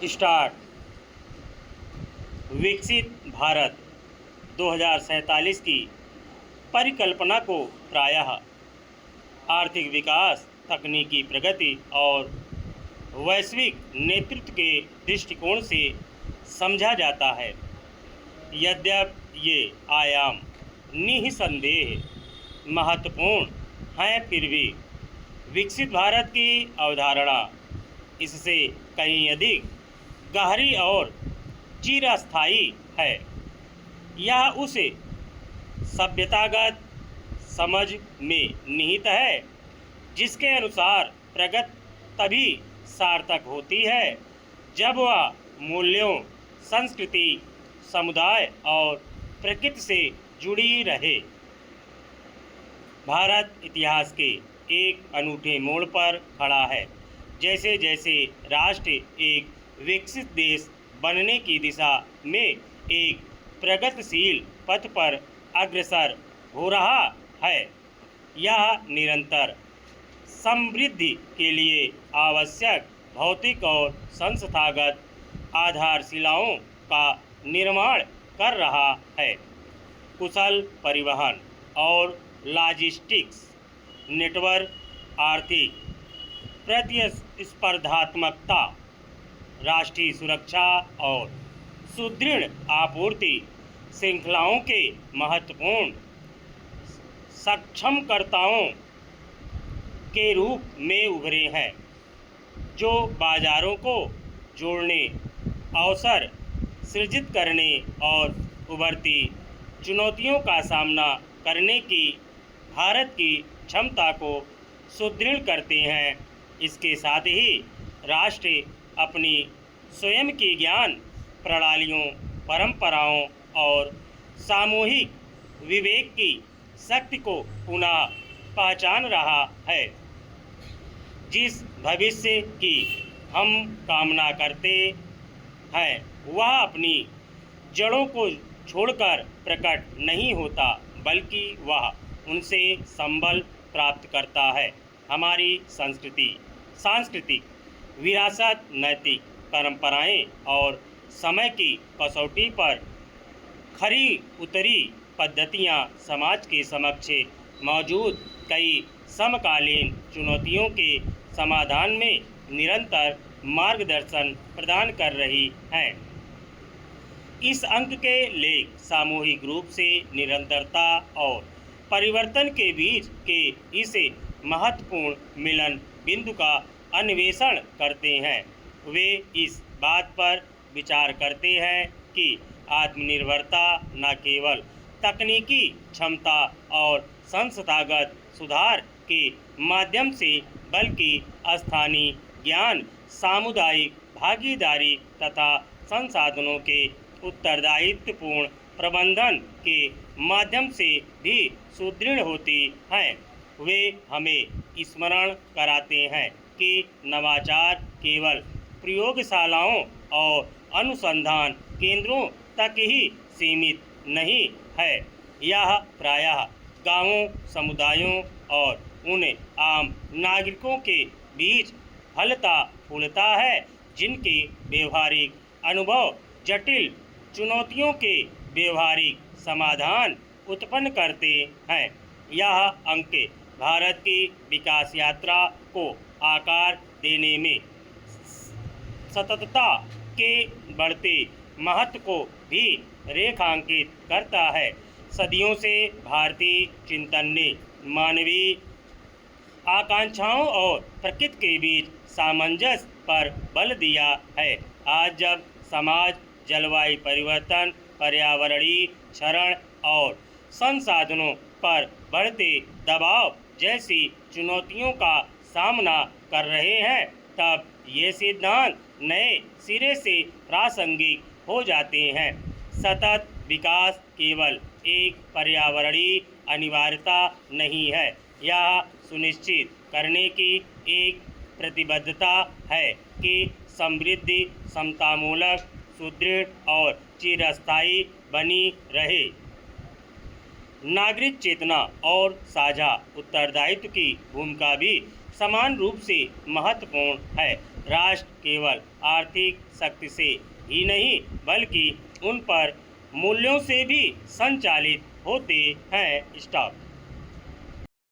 Start. विकसित भारत 2047 की परिकल्पना को प्रायः आर्थिक विकास, तकनीकी प्रगति और वैश्विक नेतृत्व के दृष्टिकोण से समझा जाता है। यद्यपि ये आयाम निःसंदेह महत्वपूर्ण हैं, फिर भी विकसित भारत की अवधारणा इससे कहीं अधिक गहरी और चिरस्थायी है। यह उस सभ्यतागत समझ में निहित है जिसके अनुसार प्रगति तभी सार्थक होती है जब वह मूल्यों, संस्कृति, समुदाय और प्रकृति से जुड़ी रहे। भारत इतिहास के एक अनूठे मोड़ पर खड़ा है। जैसे जैसे राष्ट्र एक विकसित देश बनने की दिशा में एक प्रगतिशील पथ पर अग्रसर हो रहा है, यह निरंतर समृद्धि के लिए आवश्यक भौतिक और संस्थागत आधारशिलाओं का निर्माण कर रहा है। कुशल परिवहन और लॉजिस्टिक्स नेटवर्क, आर्थिक प्रतिस्पर्धात्मकता, राष्ट्रीय सुरक्षा और सुदृढ़ आपूर्ति श्रृंखलाओं के महत्वपूर्ण सक्षमकर्ताओं के रूप में उभरे हैं, जो बाजारों को जोड़ने, अवसर सृजित करने और उभरती चुनौतियों का सामना करने की भारत की क्षमता को सुदृढ़ करते हैं। इसके साथ ही राष्ट्र अपनी स्वयं की ज्ञान प्रणालियों, परंपराओं और सामूहिक विवेक की शक्ति को पुनः पहचान रहा है। जिस भविष्य की हम कामना करते हैं वह अपनी जड़ों को छोड़कर प्रकट नहीं होता, बल्कि वह उनसे संबल प्राप्त करता है। हमारी सांस्कृतिक विरासत, नैतिक परंपराएं और समय की कसौटी पर खरी उतरी पद्धतियां समाज के समक्ष मौजूद कई समकालीन चुनौतियों के समाधान में निरंतर मार्गदर्शन प्रदान कर रही हैं। इस अंक के लेख सामूहिक रूप से निरंतरता और परिवर्तन के बीच के इस महत्वपूर्ण मिलन बिंदु का अन्वेषण करते हैं। वे इस बात पर विचार करते हैं कि आत्मनिर्भरता न केवल तकनीकी क्षमता और संस्थागत सुधार के माध्यम से, बल्कि स्थानीय ज्ञान, सामुदायिक भागीदारी तथा संसाधनों के उत्तरदायित्वपूर्ण प्रबंधन के माध्यम से भी सुदृढ़ होती हैं। वे हमें स्मरण कराते हैं कि नवाचार केवल प्रयोगशालाओं और अनुसंधान केंद्रों तक ही सीमित नहीं है। यह प्रायः गांवों, समुदायों और उन आम नागरिकों के बीच फलता फूलता है जिनके व्यवहारिक अनुभव जटिल चुनौतियों के व्यवहारिक समाधान उत्पन्न करते हैं। यह अंक भारत की विकास यात्रा को आकार देने में सततता के बढ़ते महत्व को भी रेखांकित करता है। सदियों से भारतीय चिंतन ने मानवीय आकांक्षाओं और प्रकृति के बीच सामंजस्य पर बल दिया है। आज जब समाज जलवायु परिवर्तन, पर्यावरणीय क्षरण और संसाधनों पर बढ़ते दबाव जैसी चुनौतियों का सामना कर रहे हैं, तब ये सिद्धांत नए सिरे से प्रासंगिक हो जाते हैं। सतत विकास केवल एक पर्यावरणीय अनिवार्यता नहीं है, यह सुनिश्चित करने की एक प्रतिबद्धता है कि समृद्धि समतामूलक, सुदृढ़ और चिरस्थायी बनी रहे। नागरिक चेतना और साझा उत्तरदायित्व की भूमिका भी समान रूप से महत्वपूर्ण है। राष्ट्र केवल आर्थिक शक्ति से ही नहीं बल्कि उन पर मूल्यों से भी संचालित होते हैं। स्टॉप।